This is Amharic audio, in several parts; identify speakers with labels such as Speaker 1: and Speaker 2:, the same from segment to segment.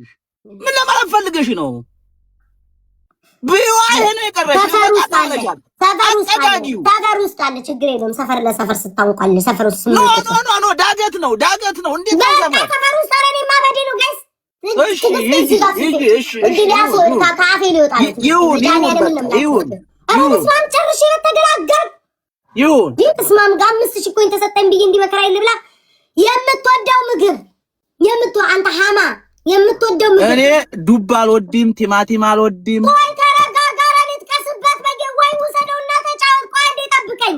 Speaker 1: ፈለግሽ? ምን ለማለት ፈልገሽ ነው? ቢዋይ ነው የቀረሽ።
Speaker 2: ሰፈር ውስጥ አለ ችግር የለውም። ሰፈር ለሰፈር ስታውቃለ ሰፈር ውስጥ
Speaker 1: ኖ ዳገት ነው እንዴት ነው
Speaker 2: ሰፈር ውስጥ አለ ማበዴ ነው ጋይስ።
Speaker 1: እሺ ይሁን
Speaker 2: ስማም ጋር 5000 ኮይን ተሰጠኝ ብዬ እንዲመከራ ይልብላ የምትወደው ምግብ አንተ ሃማ የምትወደው ምግብ
Speaker 1: እኔ ዱባ አልወድም፣ ቲማቲም አልወድም።
Speaker 2: ወይ ተረጋጋራ ልትቀስበት በየዋይ ወሰደውና ተጫወት። ቆይ አንዴ ጠብቀኝ።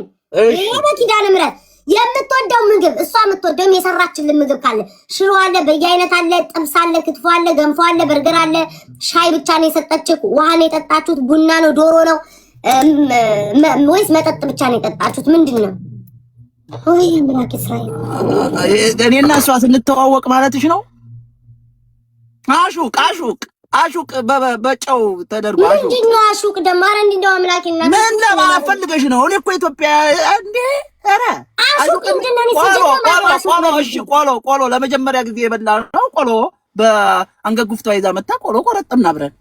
Speaker 2: ይሄ በኪዳነ ምሕረት የምትወደው ምግብ እሷ የምትወደው የሰራችልን ምግብ ካለ ሽሮ አለ፣ በየአይነት አለ፣ ጥብስ አለ፣ ክትፎ አለ፣ ገንፎ አለ፣ በርገር አለ። ሻይ ብቻ ነው የሰጠችው? ውሃ ነው የጠጣችሁት? ቡና ነው? ዶሮ ነው ወይስ መጠጥ ብቻ ነው የጠጣችሁት? ምንድነው? ወይ ምራክ እስራኤል
Speaker 1: እኔና እሷ ስንተዋወቅ ማለትሽ ነው? አሹቅ በጨው ተደርጎ
Speaker 2: ምንድነው አሹቅ? ደማረ እንዴው አምላኬና
Speaker 1: ምን ለማለት ፈልገሽ ነው? እኔ እኮ ኢትዮጵያ እንዴ ኧረ
Speaker 2: አሹቅ ምንድነው?
Speaker 1: ቆሎ ለመጀመሪያ ጊዜ የበላ ነው። ቆሎ በአንገት ጉፍቷ ይዛ መጣ። ቆሎ ቆረጥና አብረን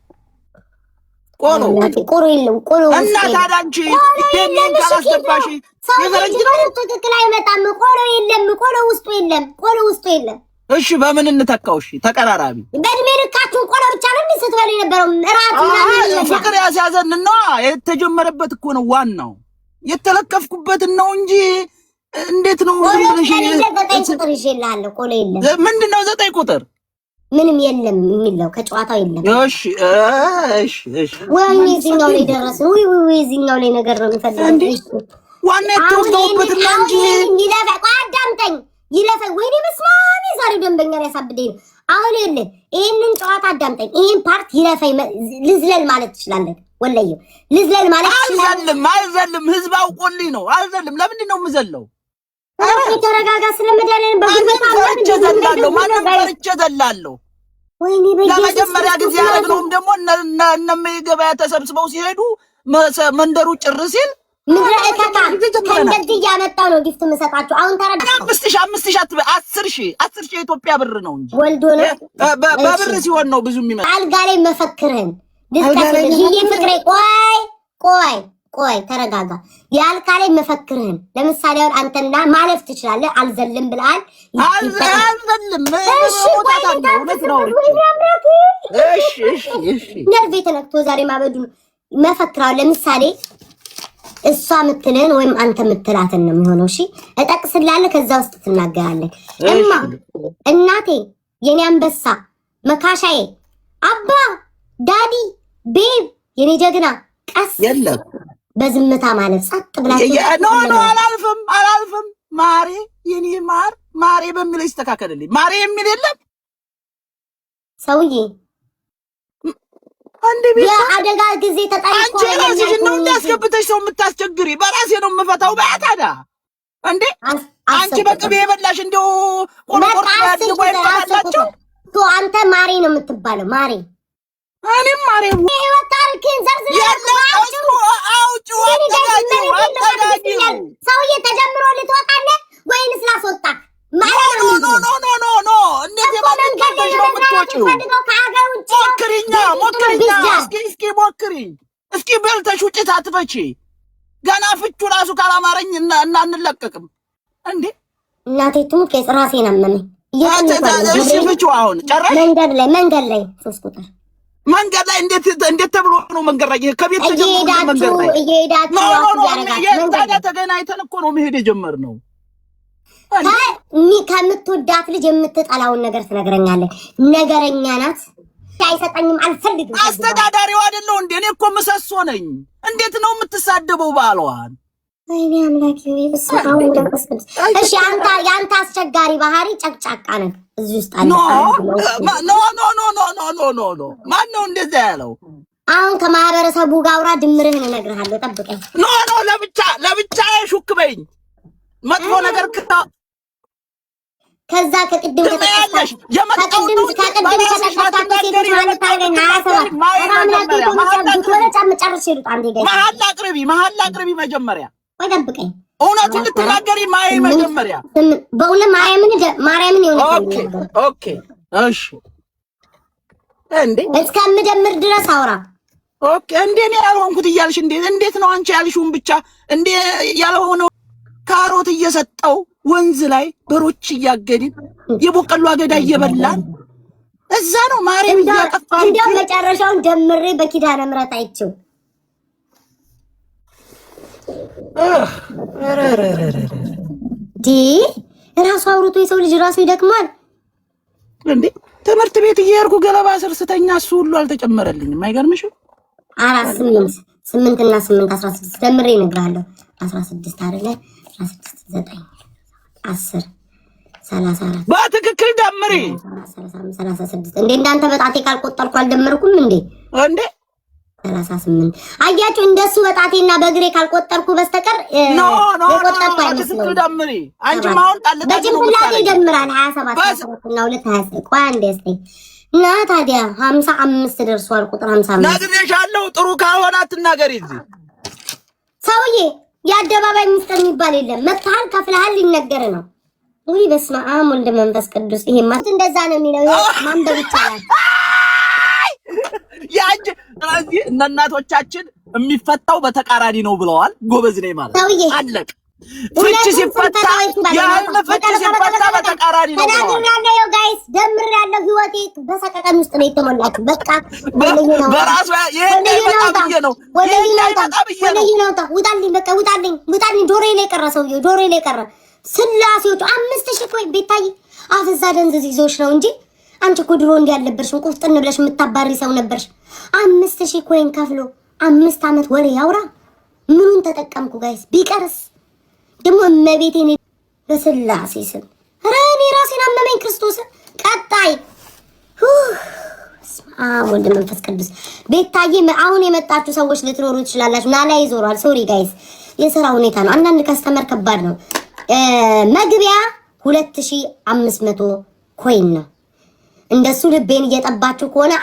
Speaker 1: ቆሎ
Speaker 2: የለም። ቆሎ
Speaker 1: እና ታዲያ አንቺ ይሄንን ካላስገባሽ የፈረንጅ ነው
Speaker 2: ትክክል አይመጣም። ቆሎ የለም። ቆሎ ውስጡ የለም።
Speaker 1: እሺ በምን እንተካው? እሺ ተቀራራቢ
Speaker 2: በእድሜ ልካችሁን ቆሎ ብቻ ነው ስትበሉ የነበረው። እራት ምናምን
Speaker 1: ፍቅር ያስያዘንና የተጀመረበት እኮ ነው ዋናው። የተለከፍኩበት ነው እንጂ እንዴት ነው ዝምብለሽ?
Speaker 2: 9 ቁጥር ይዤልሃለሁ። ቆሎ የለም።
Speaker 1: ምንድነው 9 ቁጥር?
Speaker 2: ምንም የለም የሚለው ከጨዋታው የለም።
Speaker 1: እሺ
Speaker 2: ወይ እዚህኛው ላይ ደረስን። ወይ እዚህኛው ላይ ነገር ነው የሚፈልገው።
Speaker 1: ዋና የተወጣውበት ነው እንጂ
Speaker 2: አዳምጠኝ ይለፈ ወይኔ መስማሚ ዛሬ ደንበኛ ያሳብደኝ። አሁን ይሄንን ጨዋታ አዳምጠኝ። ይሄን ፓርት ይለፈ ልዝለል ማለት ትችላለህ። ወለየው ልዝለል ማለት
Speaker 1: አልዘልም። ህዝብ አውቆልኝ ነው አልዘልም። ለምንድን ነው የምዘለው?
Speaker 2: ተረጋጋ። ስለመዳለን በግልበታ
Speaker 1: ፈርቼ ዘላለሁ።
Speaker 2: ወይኔ
Speaker 1: ለመጀመሪያ ጊዜ ያደረግነውም ደግሞ እነመ ገበያ ተሰብስበው ሲሄዱ መንደሩ ጭር ሲል
Speaker 2: ምድረከታ ከእንደዚህ እያመጣው ነው ጊፍት የምሰጣችሁ። አሁን ተረዳ
Speaker 1: 5000 10,000 የኢትዮጵያ ብር ነው እንጂ
Speaker 2: ወልዶ ነው
Speaker 1: በብር ሲሆን ነው ብዙ የሚመጣ።
Speaker 2: አልጋ ላይ መፈክርህን ፍቅሬ ቆይ ተረጋጋ። የአልጋ ላይ መፈክርህን ለምሳሌ አሁን አንተና ማለፍ ትችላለህ። አልዘልም ብለሃል።
Speaker 1: አልዘልም
Speaker 2: ነርቬ ተነክቶ ዛሬ ማበዱ መፈክራው ለምሳሌ እሷ ምትልን ወይም አንተ ምትላትን ነው የሚሆነው። እሺ እጠቅስልሃለሁ፣ ከዛ ውስጥ ትናገራለህ። እናቴ፣ የኔ አንበሳ፣ መካሻዬ፣ አባ፣ ዳዲ፣ ቤብ፣ የኔ ጀግና፣ ቀስ
Speaker 1: የለም
Speaker 2: በዝምታ ማለት ጸጥ ብላችሁ
Speaker 1: ኖ አላልፍም። ማሬ፣ የኔ ማሬ በሚለው ይስተካከልልኝ። ማሬ የሚል የለም
Speaker 2: ሰውዬ።
Speaker 1: አንዴ ቤት
Speaker 2: አደጋ ጊዜ ተጣይቆ
Speaker 1: አንቺ ራስሽ ነው እንዳስገብተሽ ሰው የምታስቸግሪ። በራሴ ነው የምፈታው። በአታዳ እንዴ አንቺ በቅቤ የበላሽ እንደው ቆርቆር ያድርጎ አይባላችሁ።
Speaker 2: አንተ ማሬ ነው የምትባለው። ማሬ
Speaker 1: እኔም ማሬ
Speaker 2: ወጣርክን ዘርዝር ሰውዬ ተጀምሮ ልትወጣለ ወይንስ ላስወጣክ?
Speaker 1: ኖ እንዴት የማንከደሽ ነው የምትወጪው? ሞክሪኛ እስኪ በልተሽ ውጪ ታትፈቺ። ገና ፍቹ ራሱ ካላማረኝ እና እንለቀቅም እንዴ።
Speaker 2: እናቴ ትሙት ራሴን አመመኝ።
Speaker 1: እሺ ፍቹ አሁን ጨረሽ?
Speaker 2: መንገድ ላይ 3 ቁጥር
Speaker 1: መንገድ ላይ እንዴት ተብሎ ነው መንገድ ላይ? ከቤት ተጀምሮ መንገድ ላይ እየሄዳችሁ ተገናኝተን እኮ ነው መሄድ የጀመርነው።
Speaker 2: ከምትወዳት ልጅ የምትጠላውን ነገር ትነግረኛለህ። ነገረኛ ናት። አይሰጠኝም፣ አልፈልግም።
Speaker 1: አስተዳዳሪው አይደለው እንዴ? እኔ እኮ ምሰሶ ነኝ። እንዴት ነው የምትሳደበው ባሏን?
Speaker 2: ወይኔ አምላኬ እሺ ያንተ አስቸጋሪ ባህሪ ጨቅጫቃ ነህ። እዚህ ውስጥ አለ
Speaker 1: ኖ ማን ነው እንደዛ ያለው?
Speaker 2: አሁን ከማህበረሰቡ ጋር አውራ ድምርህን እነግርሃለሁ። ጠብቀኝ።
Speaker 1: ኖ ለብቻ ሹክ በይኝ። መጥፎ ነገር
Speaker 2: ከዛ ከቅድም
Speaker 1: ከተቀጣሽ መሀል አቅርቢ መጀመሪያ
Speaker 2: ጠብቀኝ።
Speaker 1: እውነቱን ልትናገሪ ማይ መጀመሪያ
Speaker 2: በእውነት ማርያምን
Speaker 1: ኦኬ እሺ እንዴ
Speaker 2: እስከምደምር ድረስ አውራ።
Speaker 1: ኦኬ እንዴ ነው ያልሆንኩት እያልሽ እንዴት ነው አንቺ ያልሽውን ብቻ እንዴ ያልሆነው ካሮት እየሰጠው ወንዝ ላይ በሮች እያገድን የቦቀሉ አገዳ እየበላን እዛ ነው ማርያም እያጠፋ
Speaker 2: እንደው መጨረሻውን ደምሬ በኪዳነ ምሕረት አይቼው ራሱ አውርቶ የሰው ልጅ ራሱ ይደክማል
Speaker 1: እንዴ። ትምህርት ቤት እየሄድኩ ገለባ ስር ስተኛ እሱ ሁሉ አልተጨመረልኝም። አይገርምሽም?
Speaker 2: 4 8 እና 8 16 ደምሬ እነግርሃለሁ። 16 አይደለ 16 9 10 34
Speaker 1: በትክክል ደምሪ
Speaker 2: 36 እንዴ እንዳንተ በጣቴ ካልቆጠርኩ አልደመርኩም እንዴ 38 አያችሁ እንደሱ በጣቴና በእግሬ ካልቆጠርኩ በስተቀር የቆጠርኩ አይመስልም።
Speaker 1: ደምሪ አንቺ ማውን ጣልጣጭ ነው
Speaker 2: በጭንቅላቴ ደምራል 27 እና 2 26 ቆይ አንዴ እስኪ እና ታዲያ 55 ደርሷል። ቁጥር 55
Speaker 1: ነግሬሻለሁ። ጥሩ ካልሆነ አትናገሪ። እዚህ
Speaker 2: ሰውዬ የአደባባይ ሚስጥር የሚባል የለም። መጥተሃል ከፍለሃል ሊነገር ነው። ወይ በስመ አብ ወልድ መንፈስ ቅዱስ። ይሄማ እንደዛ ነው የሚለው ማንበብ ይቻላል።
Speaker 1: ያንቺ ስለዚህ እናቶቻችን የሚፈታው በተቃራኒ ነው ብለዋል። ጎበዝ ነኝ ማለት አለቅ ፍቺ ሲፈታ በተቃራኒ ነው
Speaker 2: ብለዋል። ጋይስ ደምሬያለሁ። ህይወቴ በሰቀቀን ውስጥ ነው የተሞላችው። በቃ
Speaker 1: በራሱ ይሄን ይመጣብዬ ነው
Speaker 2: ውጣልኝ፣ በቃ ውጣልኝ። ጆሮዬ ላይ ቀረ፣ ሰውዬው ጆሮዬ ላይ ቀረ። ስላሴዎቹ 5000 ኮይን ቤታይ አፍዛ ደንዝዝ ይዞሽ ነው እንጂ አንቺ እኮ ድሮ እንዲያልነበርሽም ቁፍጥን ብለሽ የምታባሪ ሰው ነበርሽ። 5000 ኮይን ከፍሎ 5 አመት ወሬ ያውራ። ምኑን ተጠቀምኩ ጋይስ? ቢቀርስ ደግሞ እመቤቴን በስላሴ ስም እኔ ራሴን አመመኝ። ክርስቶስ ቀጣይ ወልድ መንፈስ ቅዱስ ቤታዬ አሁን የመጣችሁ ሰዎች ልትኖሩ ትችላላችሁ። ናላ ይዞራል። ሶሪ ጋይስ የሥራ ሁኔታ ነው። አንዳንድ ከስተመር ከባድ ነው። መግቢያ 2500 ኮይን ነው። እንደሱ ልቤን እየጠባችሁ ከሆነ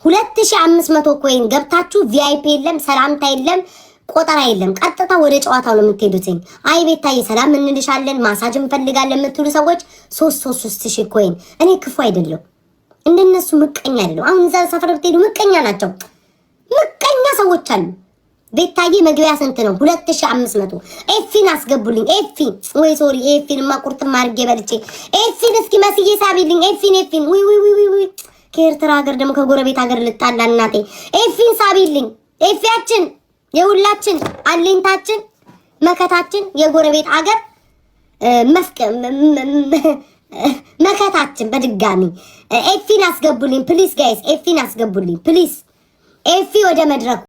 Speaker 2: 2500 ኮይን ገብታችሁ ቪአይፒ የለም፣ ሰላምታ የለም፣ ቆጠራ የለም። ቀጥታ ወደ ጨዋታው ነው የምትሄዱት። አይ ቤታዬ ሰላም እንልሻለን ማሳጅ እንፈልጋለን የምትሉ ሰዎች 3000 ኮይን። እኔ ክፉ አይደለም፣ እንደነሱ ምቀኛ አይደለም። አሁን እዛ ሰፈር ብትሄዱ ምቀኛ ናቸው፣ ምቀኛ ሰዎች አሉ። ቤታዬ መግቢያ ስንት ነው? 2500። ኤፊን አስገቡልኝ። ኤፊን ወይ ሶሪ ኤፊን ማቁርጥም አድርጌ በልቼ ኤፊን እስኪ መስዬ ሳቢልኝ። ኤፊን ወይ ከኤርትራ ሀገር ደግሞ ከጎረቤት ሀገር ልጣላ እናቴ። ኤፊን ሳቢልኝ። ኤፊያችን የሁላችን አለኝታችን መከታችን የጎረቤት ሀገር መከታችን በድጋሚ ኤፊን አስገቡልኝ ፕሊስ ጋይስ። ኤፊን አስገቡልኝ ፕሊስ። ኤፊ ወደ መድረኩ